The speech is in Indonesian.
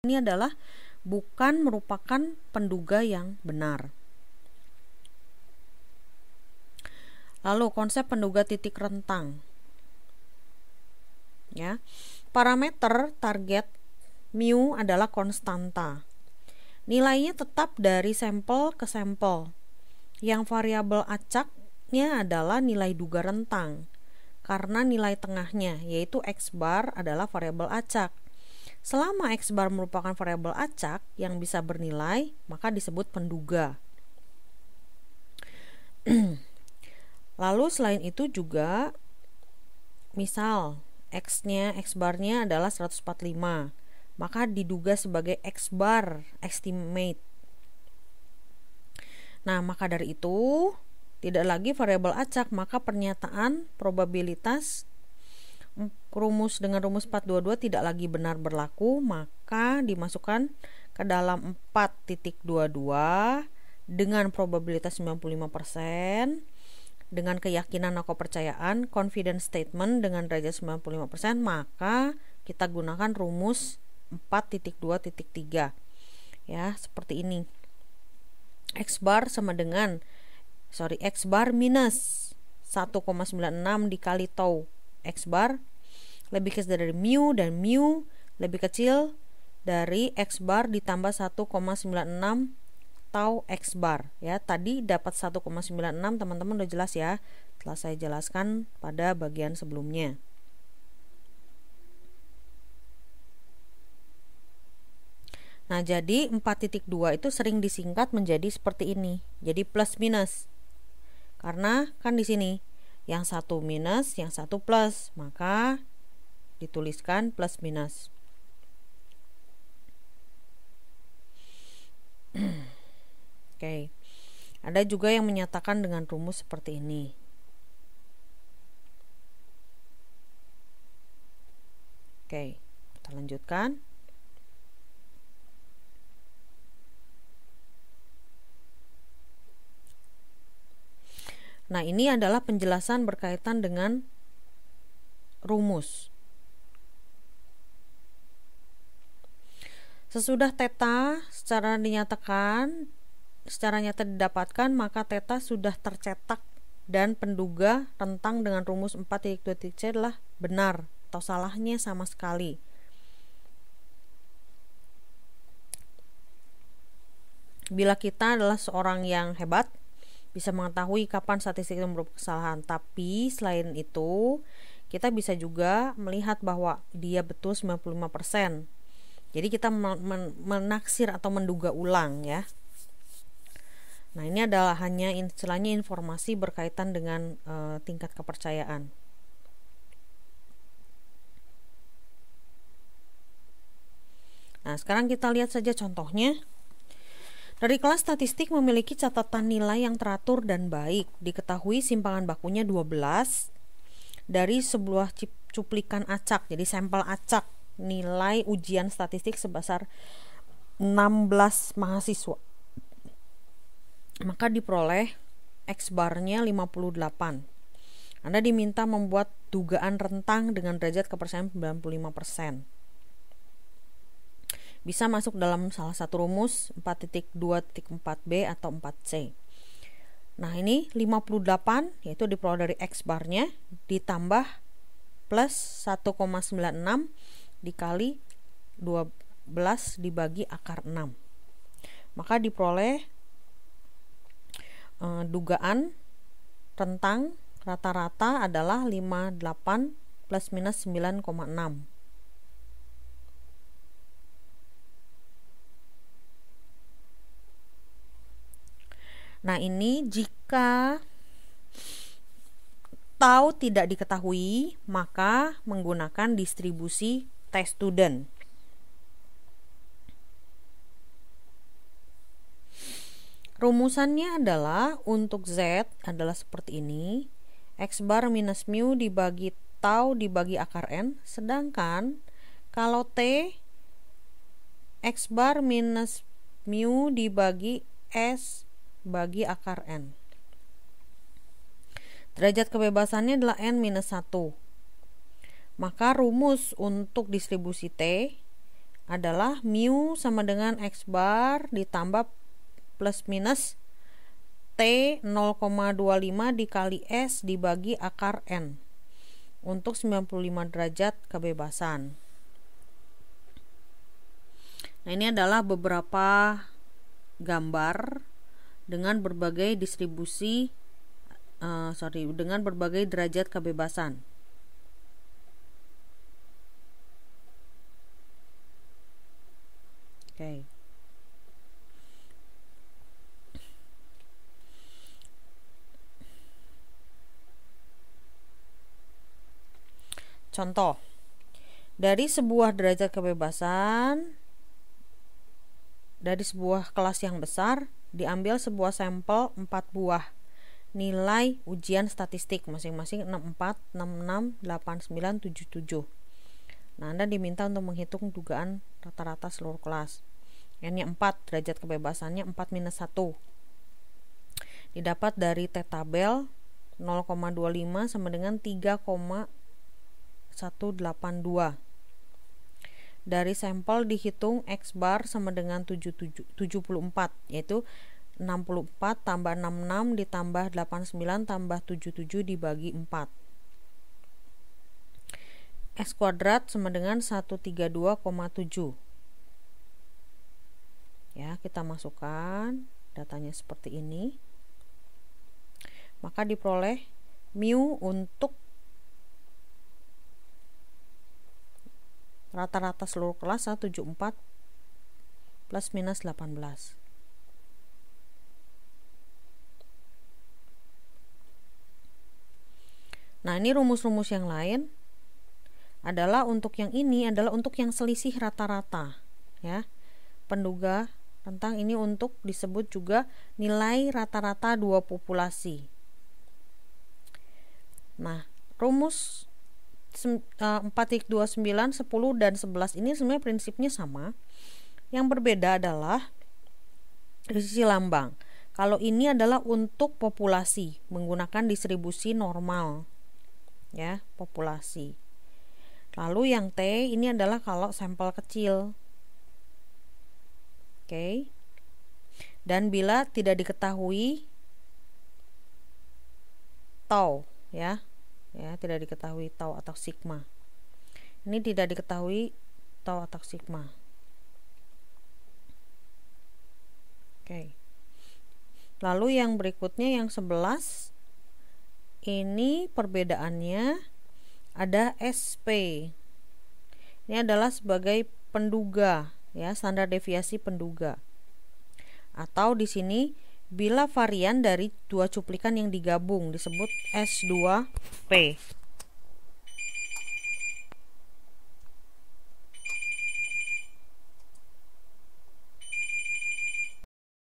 ini adalah bukan merupakan penduga yang benar. Lalu konsep penduga titik rentang. Ya. Parameter target mu adalah konstanta. Nilainya tetap dari sampel ke sampel. Yang variabel acaknya adalah nilai duga rentang. Karena nilai tengahnya yaitu X bar adalah variabel acak. Selama X bar merupakan variabel acak yang bisa bernilai, maka disebut penduga. Lalu selain itu juga misal X barnya adalah 145, maka diduga sebagai X bar estimate. Nah, maka dari itu tidak lagi variabel acak, maka pernyataan probabilitas rumus dengan rumus 422 tidak lagi benar berlaku, maka dimasukkan ke dalam 4.22 dengan probabilitas 95%, dengan keyakinan atau kepercayaan, confidence statement dengan derajat 95%, maka kita gunakan rumus 4.2.3. Ya, seperti ini. X bar minus 1,96 dikali tau X bar lebih kecil dari mu, dan mu lebih kecil dari X bar ditambah 1,96 tau X bar. Ya, tadi dapat 1,96, teman-teman udah jelas ya, telah saya jelaskan pada bagian sebelumnya. Nah, jadi 4.2 itu sering disingkat menjadi seperti ini. Jadi plus minus. Karena kan di sini yang satu minus, yang satu plus, maka dituliskan plus minus. Oke. Ada juga yang menyatakan dengan rumus seperti ini. Oke, kita lanjutkan. Nah, ini adalah penjelasan berkaitan dengan rumus. Sesudah theta secara nyata didapatkan, maka theta sudah tercetak dan penduga rentang dengan rumus 4.2.c adalah benar atau salahnya sama sekali. Bila kita adalah seorang yang hebat, bisa mengetahui kapan statistik itu merupakan kesalahan. Tapi selain itu, kita bisa juga melihat bahwa dia betul 95%. Jadi kita menaksir atau menduga ulang ya. Nah, ini adalah hanya istilahnya informasi berkaitan dengan tingkat kepercayaan. Nah, sekarang kita lihat saja contohnya. Dari kelas statistik memiliki catatan nilai yang teratur dan baik. Diketahui simpangan bakunya 12 dari sebuah cuplikan acak. Jadi sampel acak nilai ujian statistik sebesar 16 mahasiswa. Maka diperoleh X barnya 58. Anda diminta membuat dugaan rentang dengan derajat kepercayaan 95%. Bisa masuk dalam salah satu rumus 4.2.4b atau 4c. Nah, ini 58 yaitu diperoleh dari X barnya ditambah plus 1,96 dikali 12 dibagi akar 6. Maka diperoleh dugaan rentang rata-rata adalah 58 plus minus 9,6. Nah, ini jika tahu tidak diketahui, maka menggunakan distribusi t-student. Rumusannya adalah untuk Z adalah seperti ini. X bar minus mu dibagi tau dibagi akar N. Sedangkan kalau T, X bar minus mu dibagi S bagi akar N. Derajat kebebasannya adalah N minus 1. Maka rumus untuk distribusi T adalah mu sama dengan X bar ditambah plus minus T 0,25 dikali S dibagi akar N untuk 95 derajat kebebasan. Nah, ini adalah beberapa gambar dengan berbagai distribusi dengan berbagai derajat kebebasan. Oke. Contoh, dari sebuah derajat kebebasan, dari sebuah kelas yang besar, diambil sebuah sampel 4 buah nilai ujian statistik masing-masing 64, 66, 89, 77. Nah, Anda diminta untuk menghitung dugaan rata-rata seluruh kelas. N-nya 4, derajat kebebasannya 4 minus 1. Didapat dari T-tabel 0,25 sama dengan 3,182. Dari sampel dihitung X bar sama dengan 74, yaitu 64 tambah 66 ditambah 89 tambah 77 dibagi 4. X kuadrat sama dengan 132,7. Ya, kita masukkan datanya seperti ini. Maka diperoleh mu untuk rata-rata seluruh kelas 174 plus minus 18. Nah, ini rumus-rumus yang lain adalah untuk yang ini adalah untuk yang selisih rata-rata, ya. Penduga tentang ini untuk disebut juga nilai rata-rata dua populasi. Nah, rumus 4.29, 10 dan 11 ini sebenarnya prinsipnya sama. Yang berbeda adalah dari sisi lambang. Kalau ini adalah untuk populasi menggunakan distribusi normal, ya, populasi. Lalu yang T ini adalah kalau sampel kecil. Oke. Dan bila tidak diketahui tau, ya, tidak diketahui tau atau sigma. Ini tidak diketahui tau atau sigma. Oke. Lalu yang berikutnya yang 11, ini perbedaannya ada SP. Ini adalah sebagai penduga, ya, standar deviasi penduga. Atau di sini bila varian dari dua cuplikan yang digabung disebut S2P.